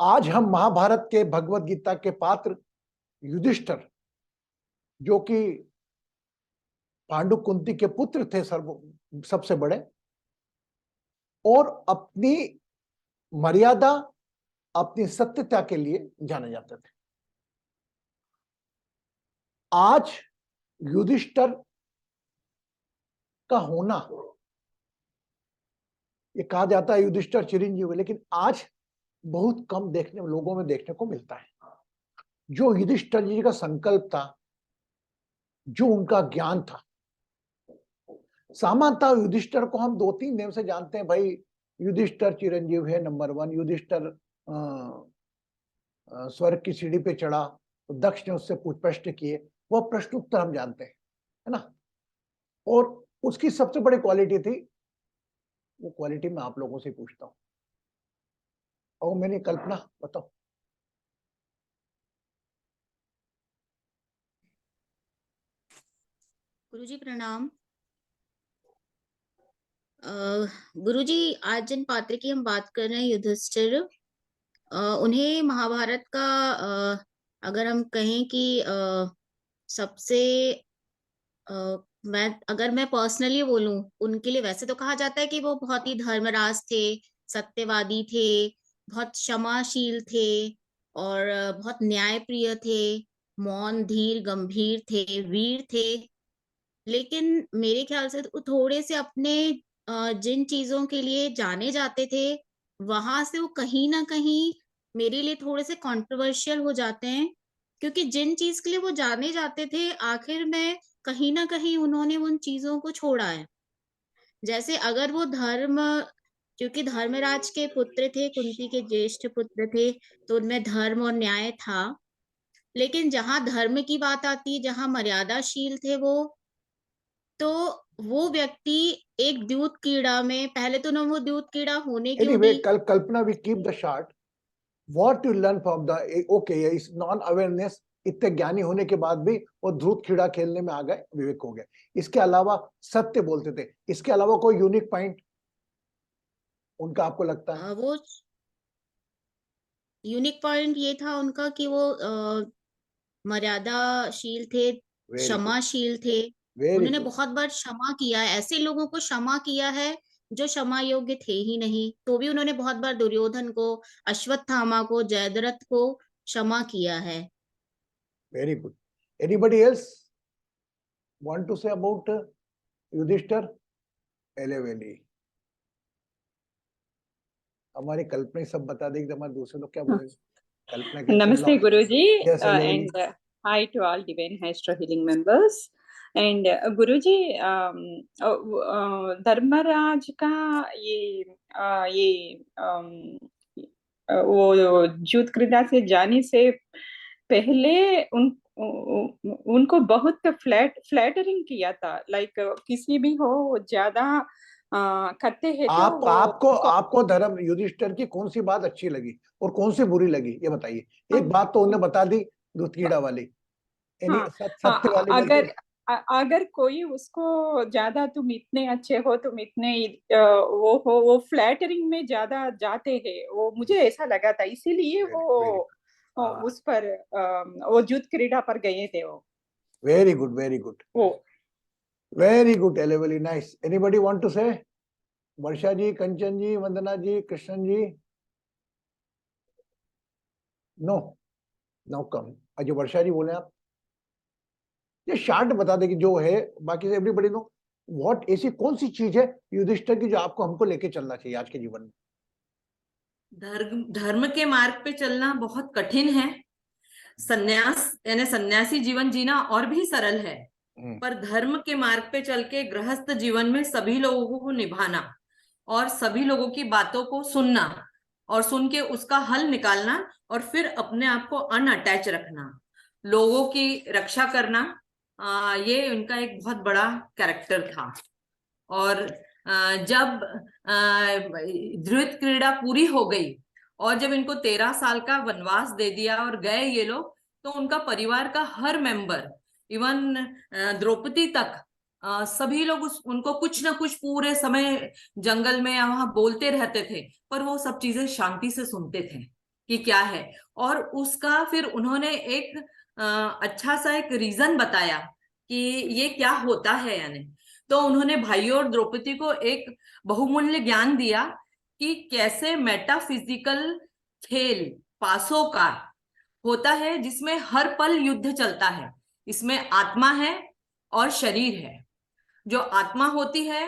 आज हम महाभारत के भगवत गीता के पात्र युधिष्ठिर, जो कि पांडु कुंती के पुत्र थे, सबसे बड़े, और अपनी मर्यादा, अपनी सत्यता के लिए जाने जाते थे। आज युधिष्ठिर का होना, ये कहा जाता है युधिष्ठिर चिरंजीव, लेकिन आज बहुत कम लोगों में देखने को मिलता है। जो युधिष्ठिर जी का संकल्प था, जो उनका ज्ञान था, सामान्यतः युधिष्ठिर को हम 2-3 नाम से जानते हैं। भाई, युधिष्ठिर चिरंजीव है, नंबर 1। युधिष्ठिर स्वर्ग की सीढ़ी पे चढ़ा तो दक्ष ने उससे पूछ प्रश्न किए, वह प्रश्न उत्तर हम जानते हैं, है ना। और उसकी सबसे बड़ी क्वालिटी थी, वो क्वालिटी मैं आप लोगों से पूछता हूं। और मैंने कल्पना बताओ। गुरुजी प्रणाम। गुरुजी, आज जिन पात्र की हम बात कर रहे हैं, युधिष्ठिर, उन्हें महाभारत का अगर हम कहें कि सबसे मैं पर्सनली बोलूं, उनके लिए वैसे तो कहा जाता है कि वो बहुत ही धर्मराज थे, सत्यवादी थे, बहुत क्षमाशील थे और बहुत न्यायप्रिय थे, मौन, धीर, गंभीर थे, वीर थे। लेकिन मेरे ख्याल से वो थोड़े से अपने जिन चीजों के लिए जाने जाते थे, वहां से वो कहीं ना कहीं मेरे लिए थोड़े से कंट्रोवर्शियल हो जाते हैं। क्योंकि जिन चीज के लिए वो जाने जाते थे, आखिर में कहीं ना कहीं उन्होंने उन चीजों को छोड़ा है। जैसे अगर वो धर्म, क्योंकि धर्मराज के पुत्र थे, कुंती के ज्येष्ठ पुत्र थे, तो उनमें धर्म और न्याय था। लेकिन जहां धर्म की बात आती है, जहां मर्यादाशील थे तो वो व्यक्ति एक द्यूत कीड़ा में, पहले तो ना वो द्यूत कीड़ा होने क्यों एनीवे, दी। Kalpana, we keep the short. What you learn from the, okay, इस नॉन अवेयरनेस, इतने ज्ञानी होने के बाद भी वो ध्रुत खीड़ा खेलने में आ गए, विवेक हो गए। इसके अलावा सत्य बोलते थे, इसके अलावा कोई यूनिक पॉइंट उनका आपको लगता है? वो यूनिक पॉइंट ये था उनका कि वो मर्यादाशील थे, वेरी गुड, क्षमाशील थे। वेरी उन्होंने गुड। बहुत बार क्षमा किया है, ऐसे लोगों को क्षमा किया है जो क्षमा योग्य थे ही नहीं, तो भी उन्होंने बहुत बार दुर्योधन को, अश्वत्थामा को, जयद्रथ को क्षमा किया है। Very good. Anybody else want to say about Yudhishthir? एलेवेली, हमारी कल्पना ही सब बता देगी, तो हमारे दूसरे लोग क्या बोलेंगे? कल्पना कैसे Namaste, लो? Guruji, यस, एलेवेली। and hi to all Divine Astro Healing members. And Guruji, Dharmaraj का ये वो युद्ध क्रीड़ा से जाने से पहले उनको बहुत फ्लैटरिंग किया था। लाइक किसी भी हो ज्यादा करते हैं तो वो आपको धर्म युधिष्ठिर की कौन सी बात अच्छी लगी और कौन सी बुरी लगी, ये बताइए। एक बात तो उन्होंने बता दी, दूतकीड़ा वाली, यानी हाँ, सत्य वाली अगर बोलिए। अगर कोई उसको ज्यादा तुम इतने अच्छे हो, तुम इतने वो हो, वो फ्लैटरिंग में ज्यादा जाते हैं, वो मुझे ऐसा लगा था, इसीलिए वेरी वो उस पर वो युद्ध क्रीड़ा पर गए थे वो। वेरी गुड, वेरी गुड, वो वेरी गुड, एलेवेली, nice. Anybody want to say? Varsha ji, Kanchan ji, Vandana ji, Krishnan ji? No, no come. अच्छा, वर्षा जी बोले आप। ये शार्ट बता देगी जो है, बाकी से एवरीबडी नो। व्हाट, ऐसी कौन सी चीज है युधिष्ठिर की जो आपको हमको लेके चलना चाहिए आज के जीवन में? धर्म के मार्ग पे चलना बहुत कठिन है। सन्यास यानी सन्यासी जीवन जीना और भी सरल है, पर धर्म के मार्ग पे चल के गृहस्थ जीवन में सभी लोगों को निभाना और सभी लोगों की बातों को सुनना और सुन के उसका हल निकालना और फिर अपने आप को अनअटैच रखना, लोगों की रक्षा करना, ये उनका एक बहुत बड़ा कैरेक्टर था। और जब द्रुत क्रीड़ा पूरी हो गई और जब इनको 13 साल का वनवास दे दिया और गए ये लोग, तो उनका परिवार का हर मेंबर, इवन द्रौपदी तक, सभी लोग उनको कुछ ना कुछ पूरे समय जंगल में या वहां बोलते रहते थे, पर वो सब चीजें शांति से सुनते थे। कि क्या है, और उसका फिर उन्होंने एक अच्छा सा एक रीजन बताया कि ये क्या होता है। यानी तो उन्होंने भाइयों और द्रौपदी को एक बहुमूल्य ज्ञान दिया कि कैसे मेटाफिजिकल खेल पासों का होता है, जिसमें हर पल युद्ध चलता है। इसमें आत्मा है और शरीर है। जो आत्मा होती है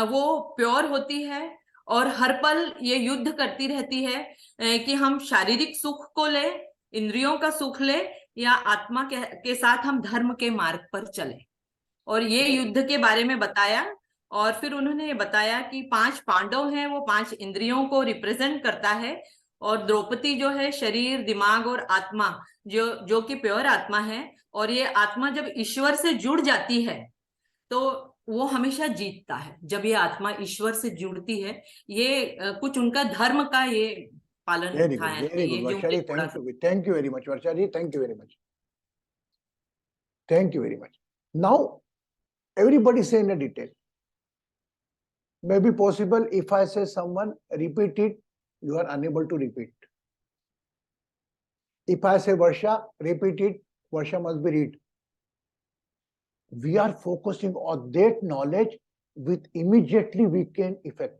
वो प्योर होती है और हर पल ये युद्ध करती रहती है कि हम शारीरिक सुख को ले, इंद्रियों का सुख ले, या आत्मा के साथ हम धर्म के मार्ग पर चले। और ये युद्ध के बारे में बताया। और फिर उन्होंने ये बताया कि 5 पांडव हैं, वो 5 इंद्रियों को रिप्रेजेंट करता है, और द्रौपदी जो है शरीर, दिमाग और आत्मा, जो कि प्योर आत्मा है। और ये आत्मा जब ईश्वर से जुड़ जाती है तो वो हमेशा जीतता है। जब ये आत्मा ईश्वर से जुड़ती है, ये कुछ उनका धर्म का ये पालन वेरी था। गुड, वेरी गुड ये जो वर्षा मुझे जी, थोड़ा thank you very much Varsha ji, thank you very much, thank you very much. Now everybody say in a detail. Maybe possible if I say someone repeat it, you are unable to repeat. If I say Varsha, repeat it, Varsha must be read. We are focusing on that knowledge with immediately we can effect.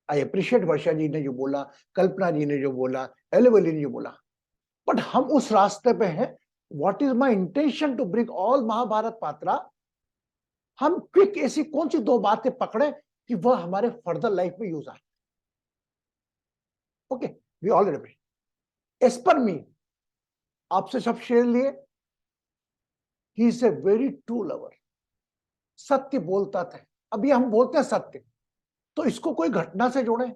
I appreciate Varsha ji ने जो बोला, कल्पना जी ने जो बोला, एलेवली ने जो बोला, but हम उस रास्ते पे हैं. What is my intention to bring all Mahabharat Patra? हम क्विक ऐसी कौन सी 2 बातें पकड़े कि वह हमारे फर्दर लाइफ में यूज आए. Okay, we already as per me आपसे सब शेयर लिए. He is a very true lover. सत्य बोलता था. अभी हम बोलते हैं सत्य, तो इसको कोई घटना से जोड़े,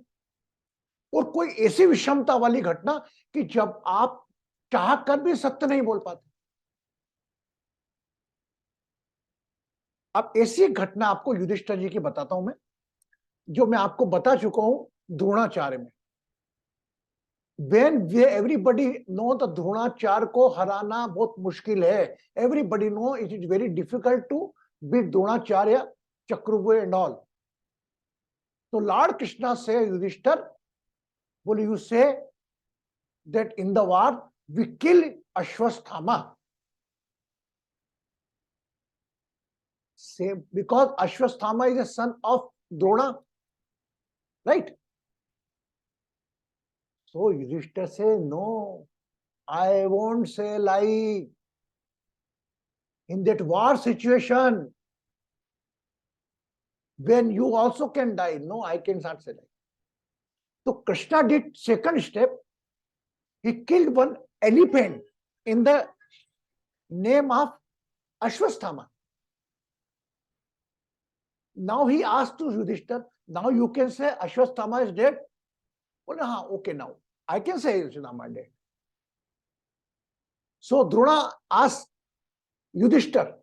और कोई ऐसी विषमता वाली घटना कि जब आप चाह कर भी सत्य नहीं बोल पाते. अब ऐसी घटना आपको युधिष्ठिर जी की बताता हूं मैं, जो मैं आपको बता चुका हूं द्रोणाचार्य में. When everybody know the Dronacharya को हराना बहुत मुश्किल है. Everybody know it is very difficult to beat Dronacharya, चक्रव्यूह and all. तो लॉर्ड कृष्णा से युधिष्ठिर बोले, you say that in the war we kill Ashwasthama. Say because Ashwasthama is a son of Drona, right? So Yudhishthir say, no, I won't say lie. In that war situation, when you also can die, no, I cannot say lie. So Krishna did second step. He killed one elephant in the name of Ashwasthama. Now he asked to Yudhishthir, now you can say Ashwasthama is dead? Well, okay, now I can say Ashwasthama is dead. So Drona asked Yudhishthir,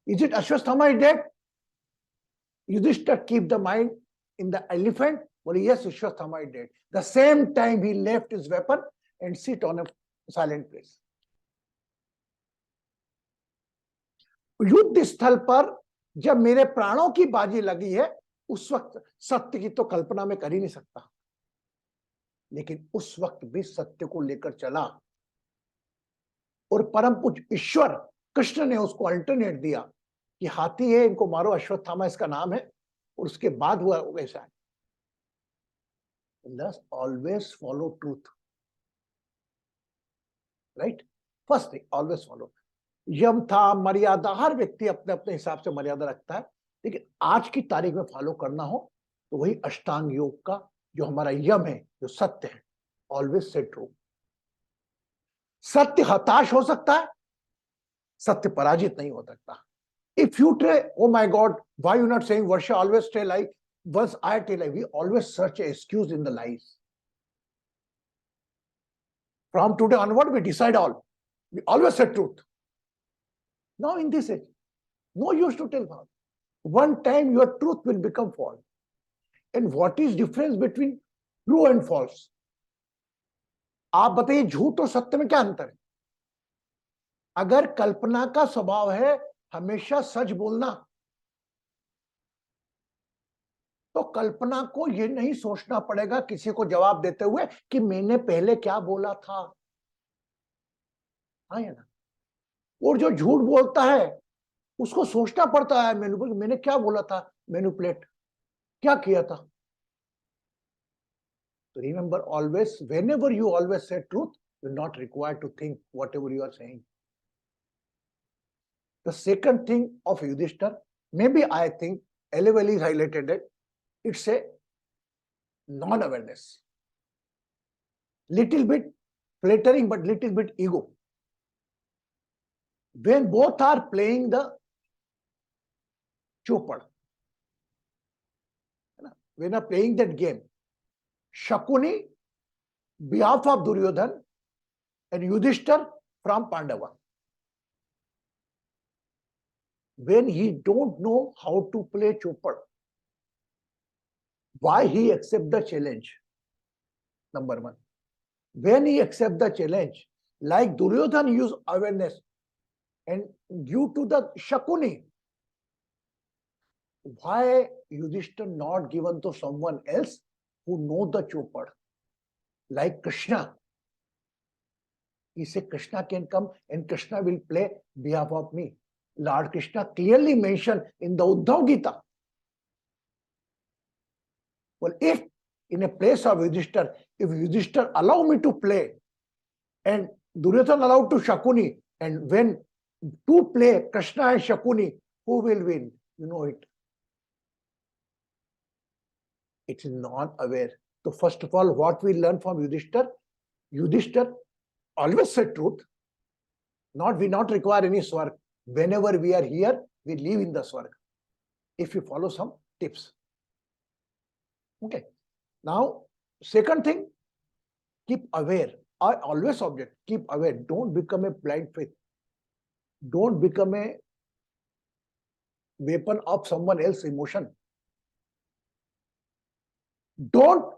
is it Ashwasthama is dead? Yudhishthir keep the mind in the elephant. Well, yes, Ashwasthama is dead. The same time he left his weapon and sit on a silent place. युद्ध स्थल पर जब मेरे प्राणों की बाजी लगी है, उस वक्त सत्य की तो कल्पना में कर ही नहीं सकता, लेकिन उस वक्त भी सत्य को लेकर चला. और परम पूज्य ईश्वर कृष्ण ने उसको अल्टरनेट दिया कि हाथी है, इनको मारो, अश्वत्थामा इसका नाम है, और उसके बाद हुआ वैसा है. Thus always follow truth, right? First thing, always follow. यम था, मर्यादा, हर व्यक्ति अपने अपने हिसाब से मर्यादा रखता है, लेकिन आज की तारीख में फॉलो करना हो तो वही अष्टांग योग का जो हमारा यम है, जो सत्य है, ऑलवेज से ट्रू. सत्य हताश हो सकता है, सत्य पराजित नहीं हो सकता. If you try, oh my God, why you not saying Varsha always tell lie? Once I tell lie, we always search an excuse in the lies. From today onward, we decide all. We always say truth. Now in this age, no use to tell false. One time your truth will become false. And what is difference between true and false? आप बताइए, झूठ और सत्य में क्या अंतर है? अगर कल्पना का स्वभाव है हमेशा सच बोलना, तो कल्पना को ये नहीं सोचना पड़ेगा किसी को जवाब देते हुए कि मैंने पहले क्या बोला था, हाँ या ना। और जो झूठ बोलता है उसको सोचना पड़ता है मैंने क्या बोला था, मैनिपुलेट क्या किया था। So remember always, whenever you always say truth, you're not required to think whatever you are saying. The second thing of Yudhishthir, maybe I think Eleveli highlighted it, it's a non-awareness. Little bit flattering, but little bit ego. When both are playing the chopad, when are playing that game, Shakuni, behalf of Duryodhan, and Yudhishthir from Pandava. When he don't know how to play chopad, why he accept the challenge? Number one. When he accept the challenge, like Duryodhan use awareness, and due to the Shakuni, why Yudhishthir not given to someone else who know the chopad, like Krishna? He said Krishna can come and Krishna will play behalf of me. Lord Krishna clearly mentioned in the Uddhav Gita. Well, if in a place of Yudhishthir, if Yudhishthir allow me to play and Duryodhana allowed to Shakuni, and when two play Krishna and Shakuni, who will win? You know it. It is non-aware. So first of all, what we learn from Yudhishthir, Yudhishthir always said truth. We not require any swarg. Whenever we are here, we live in the swarg. If you follow some tips. Okay. Now, second thing, keep aware. I always object, keep aware. Don't become a blind faith. Don't become a weapon of someone else's emotion. Don't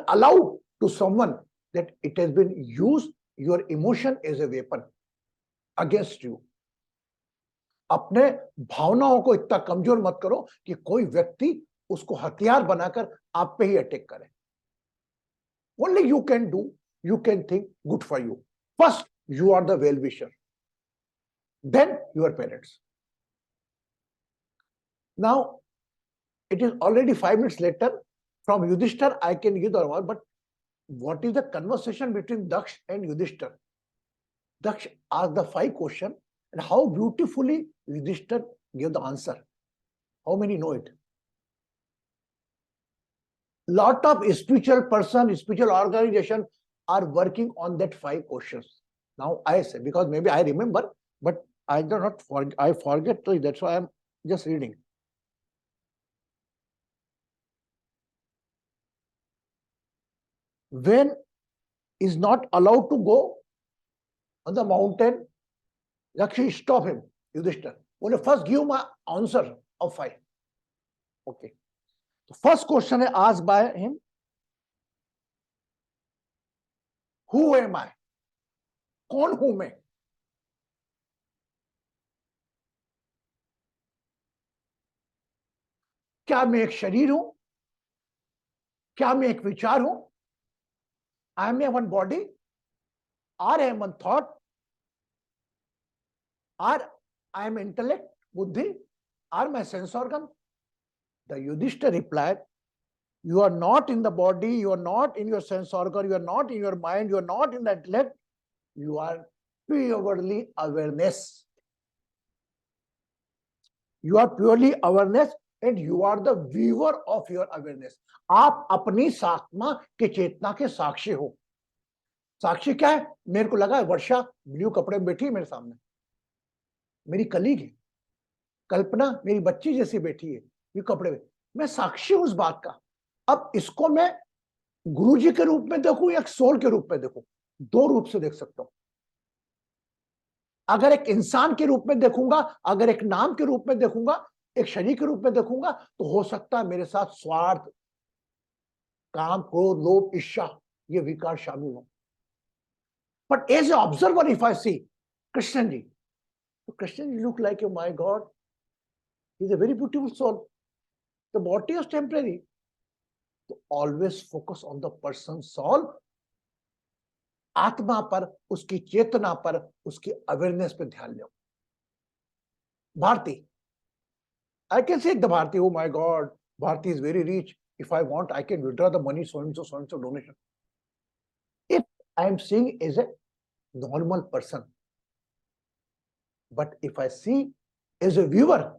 allow to someone that it has been used your emotion as a weapon against you. अपने भावनाओं को इतना कमजोर मत करो कि कोई व्यक्ति उसको हथियार बनाकर आप पे ही अटैक करे. Only you can think good for you. First, you are the well-wisher. Then your parents. Now, it is already 5 minutes later. From Yudhishthir, I can give the one, but what is the conversation between Daksh and Yudhishthir? Daksh asked the 5 questions, and how beautifully Yudhishthir gave the answer. How many know it? Lot of spiritual person, spiritual organization are working on that 5 questions. Now I say, because maybe I remember, but I do not forget. I forget, so that's why I'm just reading. When is not allowed to go on the mountain, Lakshmi stop him, Yudhishthir. Only first give my answer of 5. Okay. The first question is asked by him. Who am I? कौन हूं मैं? क्या मैं एक शरीर हूं? क्या मैं एक विचार हूं? I am a one body, or I am one thought, or I am intellect, buddhi, or my sense organ? The Yudhishthir replied, you are not in the body, you are not in your sense organ, you are not in your mind, you are not in the intellect, you are purely awareness. You are purely awareness and you are the viewer of your awareness. आप अपनी सात्मा के चेतना के साक्षी हो. साक्षी क्या है? मेरे को लगा वर्षा ब्लू कपड़े में बैठी है मेरे सामने, मेरी कलीग है. कल्पना मेरी बच्ची जैसी बैठी है ब्लू कपड़े में. मैं साक्षी हूं उस बात का. अब इसको मैं गुरुजी के रूप में देखूं या सोल के रूप में देखूं? 2 रूप से देख सकता हूं. अगर एक इंसान के रूप में देखूंगा, अगर एक नाम के रूप में देखूंगा, एक शरीर के रूप में देखूंगा, तो हो सकता है मेरे साथ स्वार्थ, काम, क्रोध, लोभ, ईर्ष्या ये विकार शामिल हो. But as a observer if I see Krishna ji, तो Krishna ji look like a my god, he is a very beautiful soul. The body is temporary. So always focus on the person's soul, आत्मा पर, उसकी चेतना पर, उसकी अवेयरनेस पे ध्यान दो. Bharti, I can say the Bharti, oh my God, Bharti is very rich. If I want, I can withdraw the money, so and so donation. If I am seeing as a normal person, but if I see as a viewer,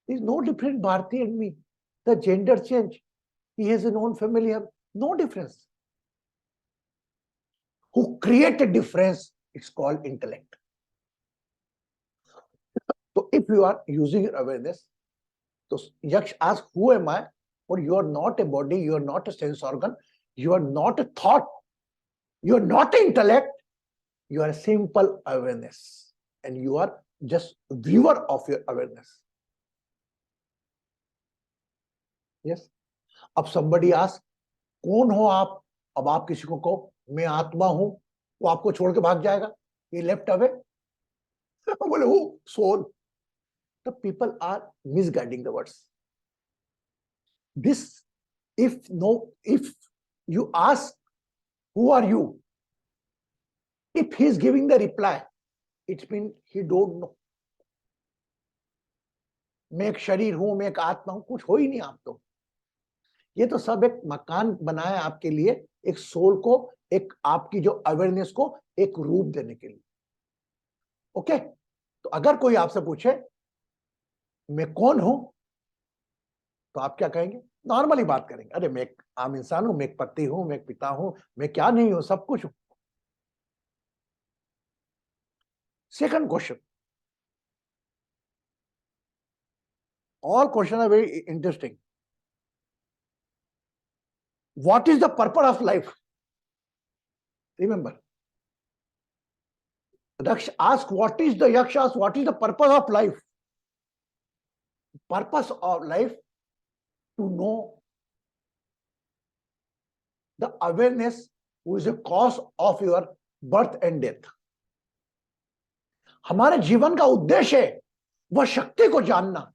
there is no different Bharti and me. The gender change, he has his own family, no difference. Who create a difference, it's called intellect. So if you are using your awareness, so Yaksh asks, who am I? Or you are not a body, you are not a sense organ, you are not a thought, you are not an intellect, you are a simple awareness. And you are just viewer of your awareness. Yes. अब somebody asks, कौन हो आप? अब आप किसी को कहो मैं आत्मा हूं, वो आपको छोड़ के भाग जाएगा. He left away. बोले who? Soul. The people are misguiding the words. This, if you ask, who are you? If he is giving the reply, it means he don't know. मैं एक शरीर हूं, मैं एक आत्मा हूं, कुछ हो ही नहीं आप तो. ये तो सब एक मकान बनाया आपके लिए, एक सोल को, एक आपकी जो अवेयरनेस को एक रूप देने के लिए. ओके. तो अगर कोई आपसे पूछे मैं कौन हूं, तो आप क्या कहेंगे? नॉर्मली बात करेंगे, अरे मैं एक आम इंसान हूं, मैं एक पति हूं, मैं एक पिता हूं, मैं क्या नहीं हूं, सब कुछ हूं. Second question. All questions are very interesting. What is the purpose of life? Remember, Yaksh asks, what is the purpose of life? Purpose of life to know the awareness who is the cause of your birth and death. हमारे जीवन का उद्देश्य है वह शक्ति को जानना.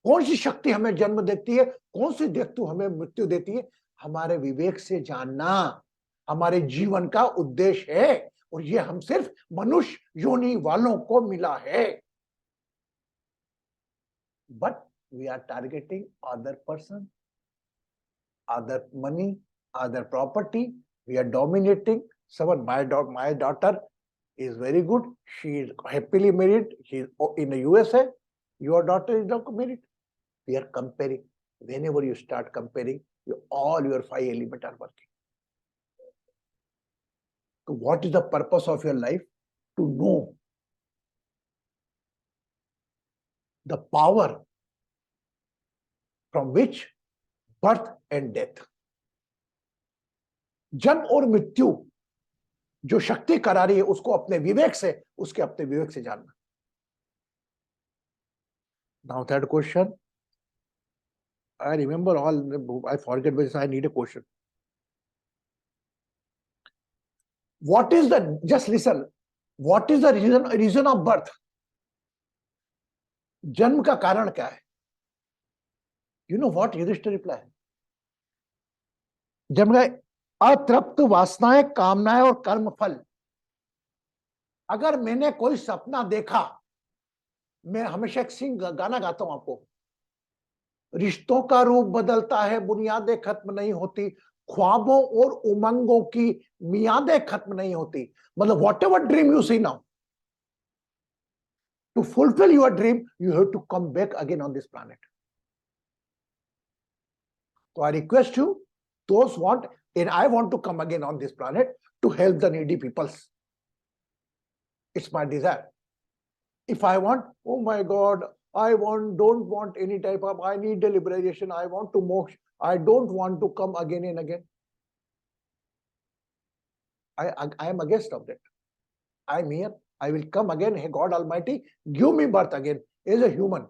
कौन सी शक्ति हमें जन्म देती है, कौन सी शक्ति हमें मृत्यु देती है, हमारे विवेक से जानना हमारे जीवन का उद्देश्य है. और ये हम सिर्फ मनुष्य योनि वालों को मिला है. But we are targeting other person, other money, other property. We are dominating someone. My daughter is very good. She is happily married. She is in the USA. Your daughter is not married. We are comparing. Whenever you start comparing, all your 5 elements are working. So what is the purpose of your life? To know the power from which birth and death. जन्म और मृत्यु जो शक्ति करा रही है, उसको अपने विवेक से जानना. Now third question. I remember all, I forget this, I need a question. What is the, just listen, what is the reason of birth? जन्म का कारण क्या है? You know what Yudhishthir reply? जन्म का अतृप्त वासनाएं, कामनाएं और कर्म फल. अगर मैंने कोई सपना देखा, मैं हमेशा एक सिंग गाना गाता हूं आपको. रिश्तों का रूप बदलता है, बुनियादें खत्म नहीं होती, ख्वाबों और उमंगों की मियादें खत्म नहीं होती. मतलब whatever dream you see now, to fulfill your dream, you have to come back again on this planet. So I request you, those want, and I want to come again on this planet to help the needy peoples. It's my desire. If I want, oh my God, don't want any type of, I need the liberation, I want to moksha, I don't want to come again and again. I am against of that. I am here, I will come again. Hey, God Almighty, give me birth again as a human,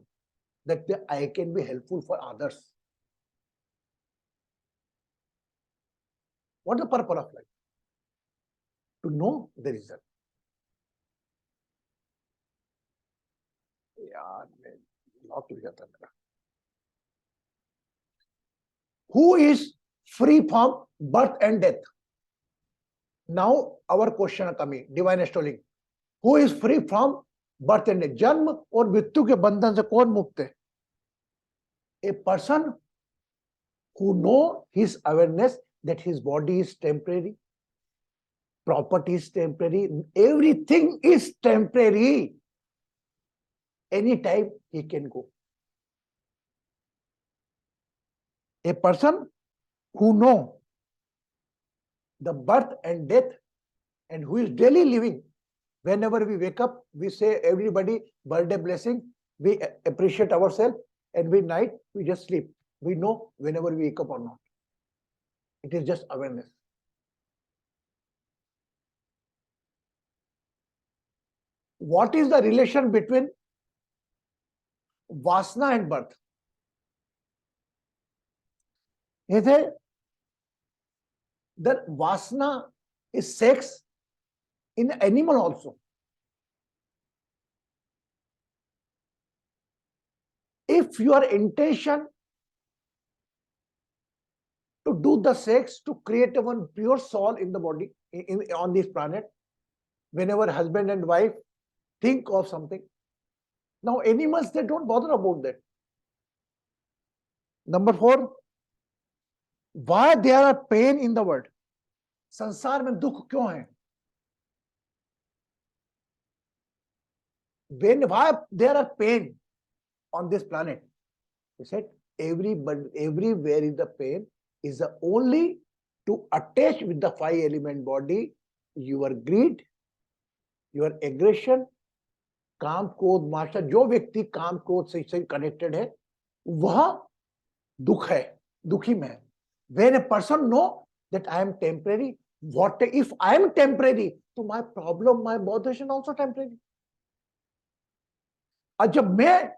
that I can be helpful for others. What is the purpose of life? To know the reason. यार मैं lock हो जाता मेरा. who is free from birth and death? Now our question are coming, divine astrology. Who is free from birth and death? जन्म और मृत्यु के बंधन से कौन मुक्त है? A person who know his awareness that his body is temporary, property is temporary, everything is temporary. Anytime he can go. A person who know the birth and death and who is daily living. Whenever we wake up, we say everybody birthday blessing, we appreciate ourselves, and we night we just sleep. We know whenever we wake up or not. It is just awareness. What is the relation between Vasana and birth? That Vasana is sex in animal also. If your intention to do the sex to create one pure soul in the body on this planet, whenever husband and wife think of something. Now animals, they don't bother about that. Number 4, why there are pain in the world? संसार में दुख क्यों है? Why there are pain on this planet? He said everywhere is the pain is the only to attach with the 5 element body, your greed, your aggression, काम क्रोध master, जो व्यक्ति काम क्रोध से कनेक्टेड है वह दुख है, दुखी में है. When a person know that I am temporary, what if I am temporary? So my problem, my botheration also temporary. और जब मैं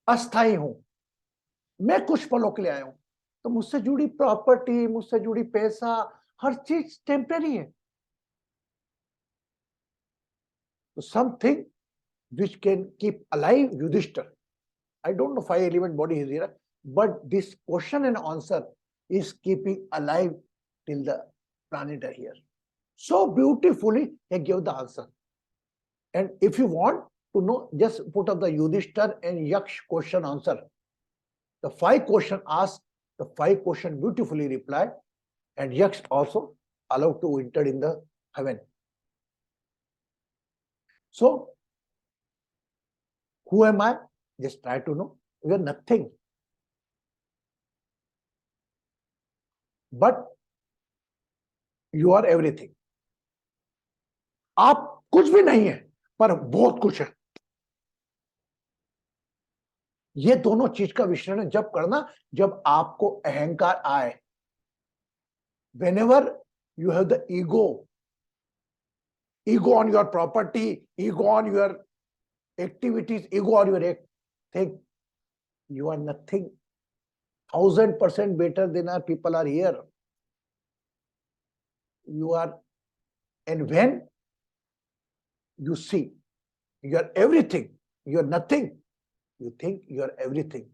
अस्थाई हूं, मैं कुछ पलों के लिए आया हूं, तो मुझसे जुड़ी प्रॉपर्टी, मुझसे जुड़ी पैसा, हर चीज टेम्पररी है. तो something which can keep alive Yudhishthir. I don't know 5 element body is here, but this question and answer is keeping alive till the planet are here. So beautifully he gave the answer. And if you want to know, just put up the Yudhishthir and Yaksh question answer. The 5 question asked, the 5 question beautifully replied, and Yaksh also allowed to enter in the heaven. So who am I? Just try to know. You are nothing. But you are everything. आप कुछ भी नहीं है, पर बहुत कुछ है. ये दोनों चीज का विश्लेषण जब करना, जब आपको अहंकार आए. Whenever you have the ego on your property, ego on your activities, ego on your thing, you are nothing. 1000% better than our people are here. You are, and when you see you are everything, you are nothing, you think you are everything.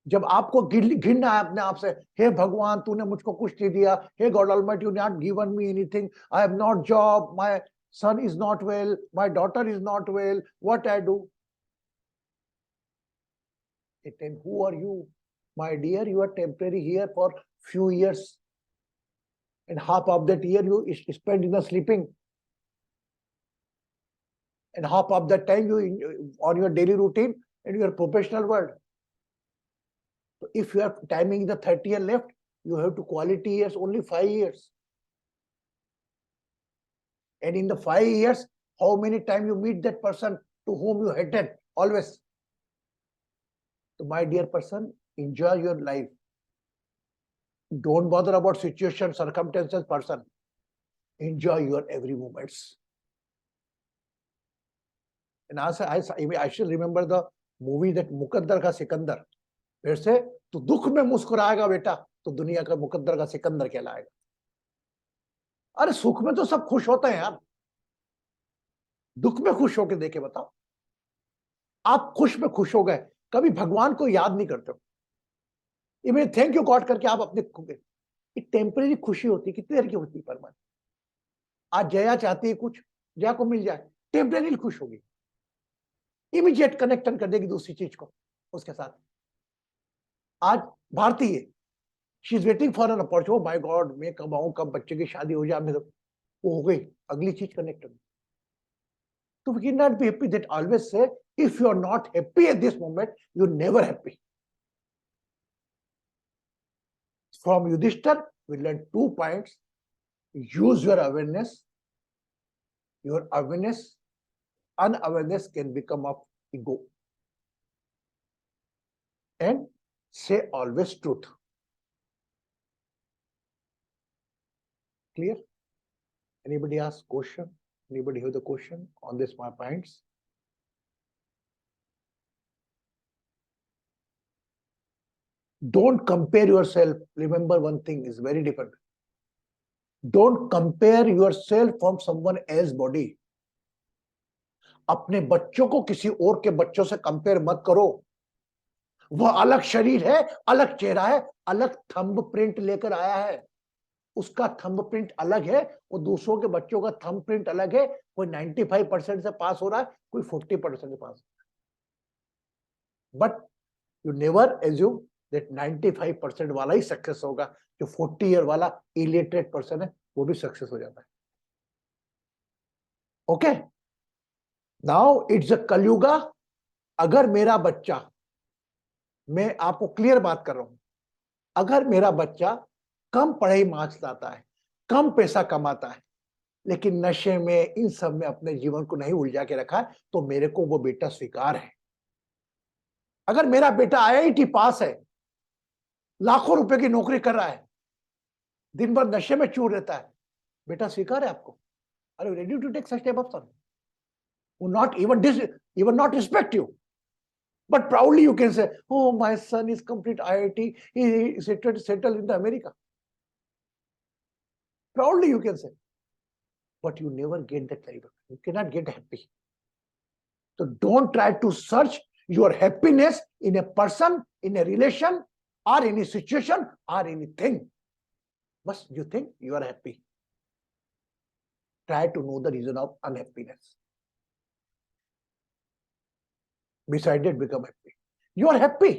जब आपको घिरना है अपने आप से, हे भगवान तूने मुझको कुछ नहीं दिया, hey God almighty you not given me anything, I have not job, my son is not well, my daughter is not well, what I do? Then who are you? My dear, you are temporary here for few years, and half of that year you spend in the sleeping, and half of that time you on your daily routine and your professional world. So if you are timing the 30 years left, you have to quality years only 5 years. And in the 5 years, how many times you meet that person to whom you hated always? So my dear person, enjoy your life. Don't bother about situation, circumstances, person. Enjoy your every moments. And I still remember the movie that मुकद्दर का सिकंदर. फिर से तो दुख में मुस्कुराएगा बेटा तो दुनिया का मुकद्दर का सिकंदर कहलाएगा. अरे सुख में तो सब खुश होते हैं यार, दुख में खुश होके देखे बताओ. आप खुश में खुश हो गए, कभी भगवान को याद नहीं करते हो. इवन थैंक यू गॉड करके आप अपने एक टेम्परेरी खुशी होती है, कितनी देर की होती है परमानेंट। आज जया चाहती है कुछ, जया को मिल जाए, टेम्परेरी खुश होगी, इमीडिएट कनेक्शन कर देगी दूसरी चीज को उसके साथ। आज भारतीय she is waiting for an opportunity, my God मैं कब आऊं, कब बच्चे की शादी हो जाए, वो हो गई, अगली चीज कनेक्टेड। तो we cannot be happy. That always say, if you are not happy at this moment, you're never happy. From Yudhishthir, we learn 2 points. Use your awareness. Your awareness, unawareness can become of ego. And say always truth. Clear? Anybody ask question? Anybody have the question on this my points? Don't compare yourself. Remember one thing is very different. Don't compare yourself from someone else's body. अपने बच्चों को किसी और के बच्चों से compare मत करो। वह अलग शरीर है, अलग चेहरा है, अलग थंब प्रिंट लेकर आया है, उसका थंब प्रिंट अलग है, वो दूसरों के बच्चों का थंब प्रिंट अलग है। कोई 95% से पास हो रहा है, कोई 40% से पास। But you never assume that 95% वाला ही सक्सेस होगा। जो 40 ईयर वाला इलिटरेट पर्सन है वो भी सक्सेस हो जाता है। Okay, now it's a Kalyuga. अगर मेरा बच्चा, मैं आपको क्लियर बात कर रहा हूं, अगर मेरा बच्चा कम पढ़ाई मार्क्स लाता है, कम पैसा कमाता है, लेकिन नशे में इन सब में अपने जीवन को नहीं उलझा के रखा है, तो मेरे को वो बेटा स्वीकार है। अगर मेरा बेटा IIT पास है, लाखों रुपए की नौकरी कर रहा है, दिन भर नशे में चूर रहता है, बेटा स्वीकार है आपको? Are you ready to take such type of son? Who not even not respect you, but proudly you can say, oh, my son is complete IIT, he is settled in the America. Proudly you can say, but you never get that life. You cannot get happy. So don't try to search your happiness in a person, in a relation, or any situation, or anything. But you think you are happy. Try to know the reason of unhappiness. Beside it, become happy. You are happy.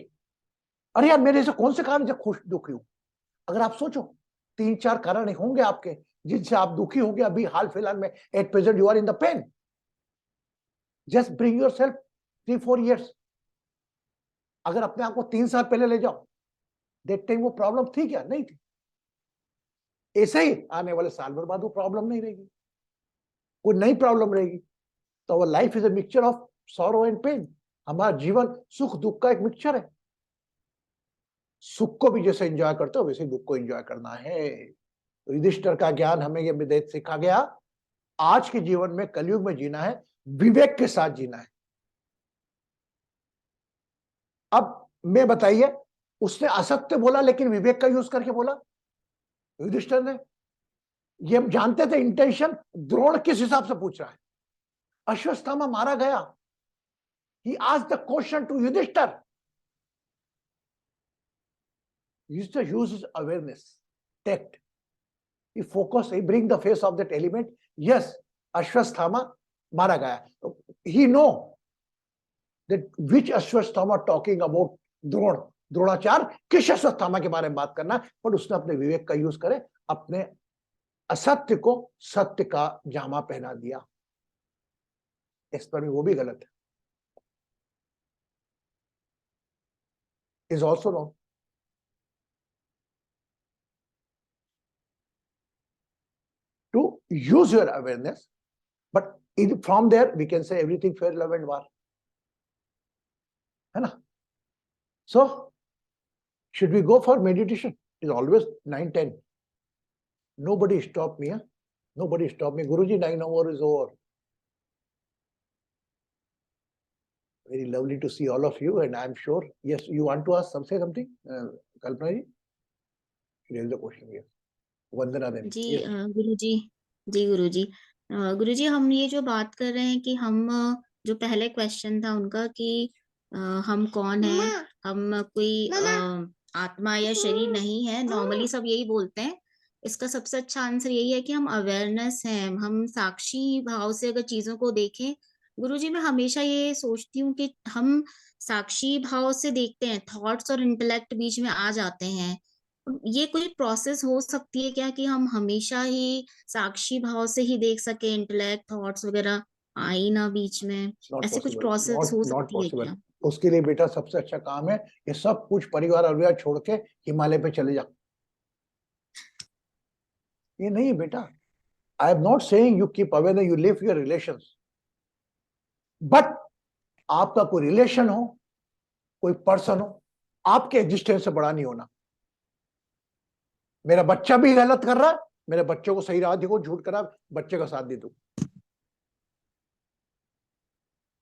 अरे यार, मेरे से कौन से कारण जब खुश दुखी हूं? अगर आप सोचो, 3-4 कारण होंगे आपके जिनसे आप दुखी होंगे अभी हाल फिलहाल में। At present you are in the pain. Just bring yourself 3-4 years। अगर अपने आप को 3 साल पहले ले जाओ, दैट टाइम वो प्रॉब्लम थी क्या? नहीं थी। ऐसे ही आने वाले साल भर बाद वो प्रॉब्लम नहीं रहेगी, कोई नई प्रॉब्लम रहेगी। तो our life is a mixture of sorrow and pain. हमारा जीवन सुख दुख का एक मिक्सचर है। सुख को भी जैसे एंजॉय करते हो वैसे दुख को एंजॉय करना है। युधिष्ठिर का ज्ञान हमें ये विदेश सिखा गया। आज के जीवन में, कलयुग में जीना है, विवेक के साथ जीना है। अब मैं बताइए, उसने असत्य बोला लेकिन विवेक का यूज करके बोला युधिष्ठिर ने। ये हम जानते थे इंटेंशन। द्रोण किस हिसाब से पूछ रहा है? अश्वत्थामा मारा गया। He asked the question to Yudhishthir. Yudhishthir uses awareness, tact. He focus, he bring the face of that element. Yes, Ashwasthama मारा गया. He know that which Ashwasthama talking about Drona, Dronacharya किस अश्वत्थामा के बारे में बात करना, पर उसने अपने विवेक का यूज करे, अपने असत्य को सत्य का जामा पहना दिया। इस पर भी वो भी गलत है। Is also wrong. To use your awareness, but from there we can say everything fair, love and war. है ना? So should we go for meditation? It's always 9-10. Nobody stop me. Huh? Nobody stop me. Guruji, 9 hours is over. Very lovely to see all of you, and I'm sure, yes, you want to ask say something, Kalpana ji? There is a question here. Vandana then. Ji Yes. गुरुजी, जी गुरुजी, गुरुजी हम ये जो बात कर रहे हैं कि हम जो पहले क्वेश्चन था उनका कि हम कौन हैं, हम कोई आत्मा या शरीर नहीं है, नॉर्मली सब यही बोलते हैं। इसका सबसे अच्छा आंसर यही है कि हम अवेयरनेस हैं, हम साक्षी भाव से अगर चीजों को देखें। गुरुजी, मैं हमेशा ये सोचती हूँ कि हम साक्षी भाव से देखते हैं, थॉट्स और इंटेलेक्ट बीच में आ जाते हैं। ये कोई प्रोसेस हो सकती है क्या कि हम हमेशा ही साक्षी भाव से ही देख सके, इंटेलेक्ट थॉट्स वगैरह आई ना बीच में? नॉट ऐसे कुछ पॉसिबल, प्रोसेस हो नॉट सकती है पॉसिबल। क्या? उसके लिए बेटा सबसे अच्छा काम है ये सब कुछ परिवार और छोड़ के हिमालय पे चले जाओ। ये नहीं है बेटा। I am not saying you keep away, you live your relations, but आपका कोई रिलेशन हो, कोई पर्सन हो, आपके एग्जिस्टेंस से बड़ा नहीं होना। मेरा बच्चा भी गलत कर रहा है, मेरे बच्चों को सही राह दिखो, झूठ करा बच्चे का साथ दे दो,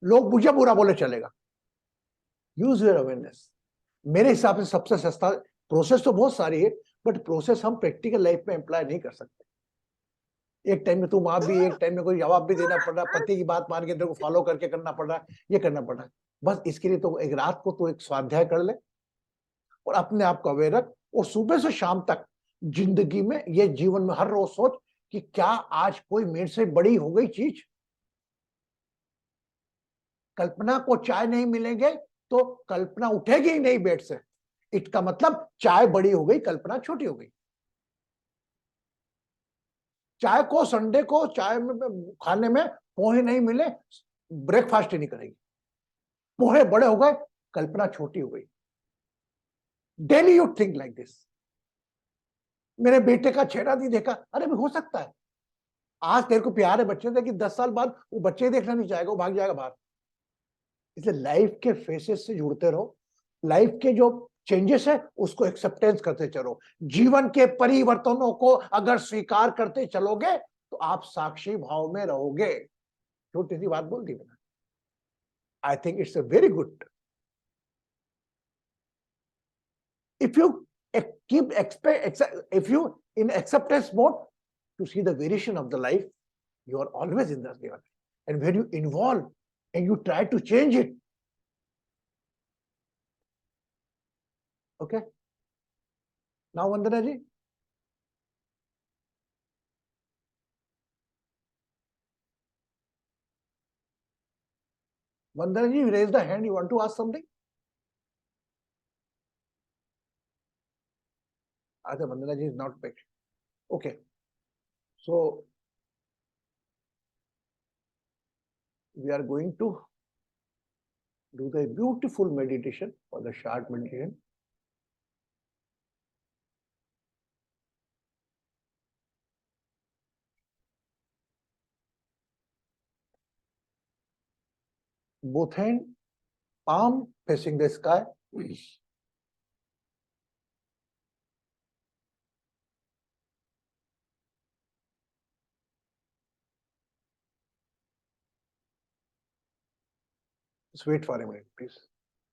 लोग मुझे बुरा बोले चलेगा। Use your awareness. मेरे हिसाब से सबसे सस्ता प्रोसेस तो बहुत सारी है, बट प्रोसेस हम प्रैक्टिकल लाइफ में अप्लाई नहीं कर सकते। एक टाइम में तुम आप भी, एक टाइम में कोई जवाब भी देना पड़ रहा है, पति की बात मान के तेरे को फॉलो करके करना पड़ रहा है, ये करना पड़ रहा है। बस इसके लिए तो एक रात को तो एक स्वाध्याय कर ले और अपने आप को अवेयर रख, और सुबह से शाम तक जिंदगी में, ये जीवन में हर रोज सोच कि क्या आज कोई मेरे से बड़ी हो गई चीज। कल्पना को चाय नहीं मिलेंगे तो कल्पना उठेगी ही नहीं बेड से। इसका मतलब चाय बड़ी हो गई, कल्पना छोटी हो गई। चाय को संडे को चाय में खाने में पोहे नहीं मिले, ब्रेकफास्ट ही नहीं करेगी। पोहे बड़े हो गए, कल्पना छोटी हो गई। Daily you think like this. मेरे बेटे का चेहरा नहीं देखा, अरे भी हो सकता है आज तेरे को प्यार है बच्चे से कि 10 साल बाद वो बच्चे देखना नहीं चाहेगा, वो भाग जाएगा बाहर। इसलिए लाइफ के फेसेस से जुड़ते रहो, लाइफ के जो चेंजेस है उसको एक्सेप्टेंस करते चलो। जीवन के परिवर्तनों को अगर स्वीकार करते चलोगे तो आप साक्षी भाव में रहोगे। छोटी सी बात बोल दी मैंने। I think it's a very good if you keep if you in acceptance mode to see the variation of the life, you are always in the given, and when you involve and you try to change it, okay? Now Vandana ji, you raise the hand, you want to ask something? Acha, Vandana ji is not picked. Okay, so we are going to do the beautiful meditation, or the short meditation. Both hand, palm facing the sky. Just wait for a minute, please.